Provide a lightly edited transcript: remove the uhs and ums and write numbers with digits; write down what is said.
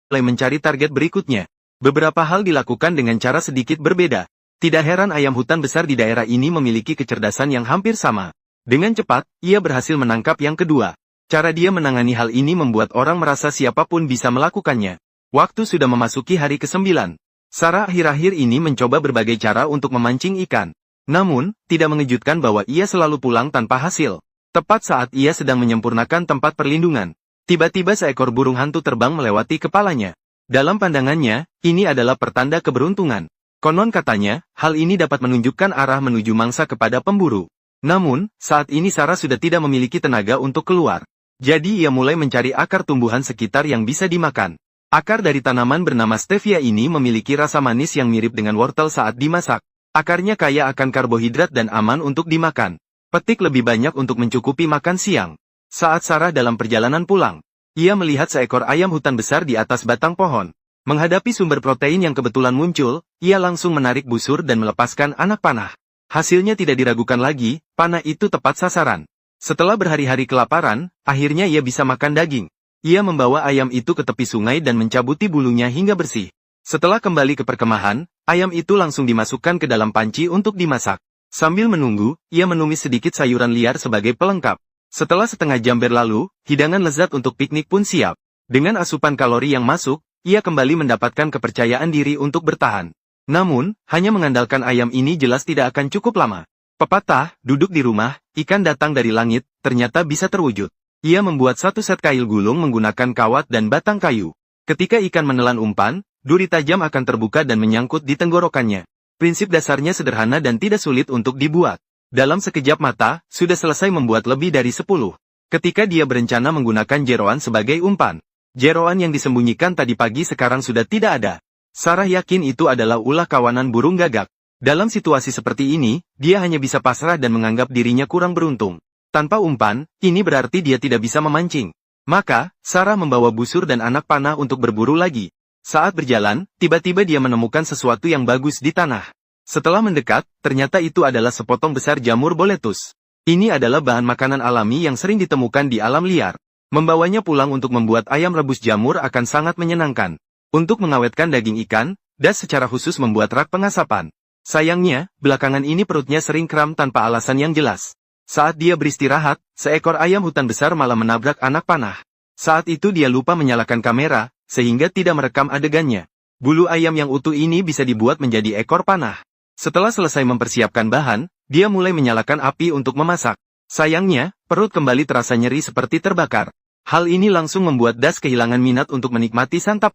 mulai mencari target berikutnya. Beberapa hal dilakukan dengan cara sedikit berbeda. Tidak heran ayam hutan besar di daerah ini memiliki kecerdasan yang hampir sama. Dengan cepat, ia berhasil menangkap yang kedua. Cara dia menangani hal ini membuat orang merasa siapapun bisa melakukannya. Waktu sudah memasuki hari ke-9. Sarah akhir-akhir ini mencoba berbagai cara untuk memancing ikan. Namun, tidak mengejutkan bahwa ia selalu pulang tanpa hasil. Tepat saat ia sedang menyempurnakan tempat perlindungan, tiba-tiba seekor burung hantu terbang melewati kepalanya. Dalam pandangannya, ini adalah pertanda keberuntungan. Konon katanya, hal ini dapat menunjukkan arah menuju mangsa kepada pemburu. Namun, saat ini Sarah sudah tidak memiliki tenaga untuk keluar. Jadi ia mulai mencari akar tumbuhan sekitar yang bisa dimakan. Akar dari tanaman bernama stevia ini memiliki rasa manis yang mirip dengan wortel saat dimasak. Akarnya kaya akan karbohidrat dan aman untuk dimakan. Petik lebih banyak untuk mencukupi makan siang. Saat Sarah dalam perjalanan pulang, ia melihat seekor ayam hutan besar di atas batang pohon. Menghadapi sumber protein yang kebetulan muncul, ia langsung menarik busur dan melepaskan anak panah. Hasilnya tidak diragukan lagi, panah itu tepat sasaran. Setelah berhari-hari kelaparan, akhirnya ia bisa makan daging. Ia membawa ayam itu ke tepi sungai dan mencabuti bulunya hingga bersih. Setelah kembali ke perkemahan, ayam itu langsung dimasukkan ke dalam panci untuk dimasak. Sambil menunggu, ia menumis sedikit sayuran liar sebagai pelengkap. Setelah setengah jam berlalu, hidangan lezat untuk piknik pun siap. Dengan asupan kalori yang masuk, ia kembali mendapatkan kepercayaan diri untuk bertahan. Namun, hanya mengandalkan ayam ini jelas tidak akan cukup lama. Pepatah, duduk di rumah, ikan datang dari langit, ternyata bisa terwujud. Ia membuat satu set kail gulung menggunakan kawat dan batang kayu. Ketika ikan menelan umpan, duri tajam akan terbuka dan menyangkut di tenggorokannya. Prinsip dasarnya sederhana dan tidak sulit untuk dibuat. Dalam sekejap mata, sudah selesai membuat lebih dari 10. Ketika dia berencana menggunakan jeroan sebagai umpan. Jeroan yang disembunyikan tadi pagi sekarang sudah tidak ada. Sarah yakin itu adalah ulah kawanan burung gagak. Dalam situasi seperti ini, dia hanya bisa pasrah dan menganggap dirinya kurang beruntung. Tanpa umpan, ini berarti dia tidak bisa memancing. Maka, Sarah membawa busur dan anak panah untuk berburu lagi. Saat berjalan, tiba-tiba dia menemukan sesuatu yang bagus di tanah. Setelah mendekat, ternyata itu adalah sepotong besar jamur boletus. Ini adalah bahan makanan alami yang sering ditemukan di alam liar. Membawanya pulang untuk membuat ayam rebus jamur akan sangat menyenangkan. Untuk mengawetkan daging ikan, Das secara khusus membuat rak pengasapan. Sayangnya, belakangan ini perutnya sering kram tanpa alasan yang jelas. Saat dia beristirahat, seekor ayam hutan besar malah menabrak anak panah. Saat itu dia lupa menyalakan kamera, sehingga tidak merekam adegannya. Bulu ayam yang utuh ini bisa dibuat menjadi ekor panah. Setelah selesai mempersiapkan bahan, dia mulai menyalakan api untuk memasak. Sayangnya, perut kembali terasa nyeri seperti terbakar. Hal ini langsung membuat Das kehilangan minat untuk menikmati santap.